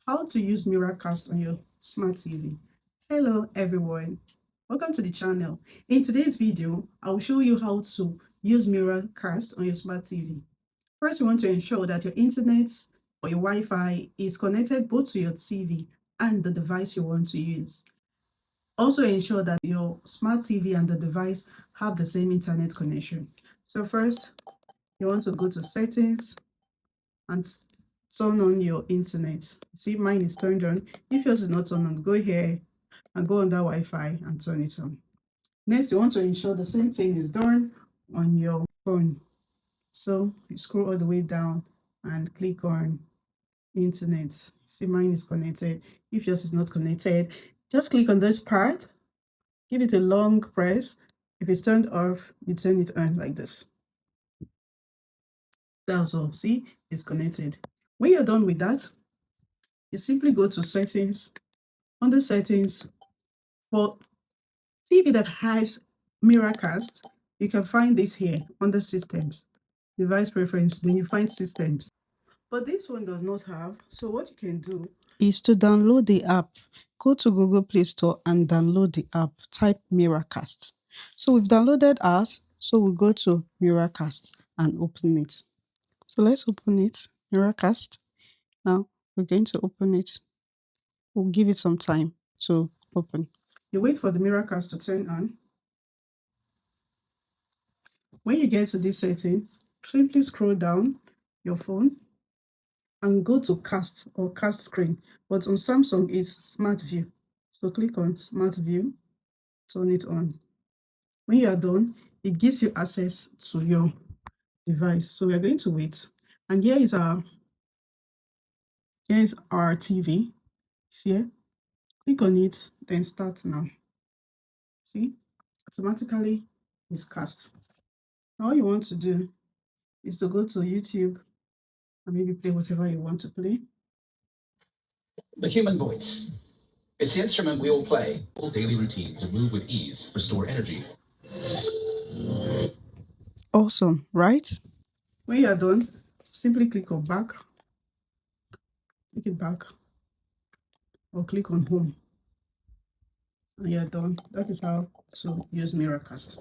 How to use Miracast on your smart TV. Hello everyone, welcome to the channel. In today's video, I will show you how to use Miracast on your smart TV. First, you want to ensure that your internet or your Wi-Fi is connected both to your TV and the device you want to use. Also ensure that your smart TV and the device have the same internet connection. So first, you want to go to settings and turn on your internet. See, mine is turned on. If yours is not turned on, go here and go under Wi-Fi and turn it on. Next, you want to ensure the same thing is done on your phone. So you scroll all the way down and click on internet. See, mine is connected. If yours is not connected, just click on this part, give it a long press. If it's turned off, you turn it on like this. That's all. See, it's connected. When you're done with that, you simply go to settings. Under settings, for TV that has Miracast, you can find this here under systems, device preference, then you find systems. But this one does not have, so what you can do is to download the app. Go to Google Play Store and download the app. Type Miracast. So we've downloaded ours, so we'll go to Miracast and open it. So let's open it, Miracast. Now we're going to open it. We'll give it some time to open. You wait for the Miracast to turn on. When you get to these settings, simply scroll down your phone and go to cast or cast screen. But on Samsung, it's Smart View. So click on Smart View, turn it on. When you are done, it gives you access to your device. So we are going to wait. And here is our TV. See here? Click on it, then start now. See? Automatically it's cast. All you want to do is to go to YouTube and maybe play whatever you want to play. The human voice. It's the instrument we all play. Daily routine to move with ease, restore energy. Awesome, right? When you are done, simply click on back, click it back, or click on home. And you're done. That is how to use Miracast.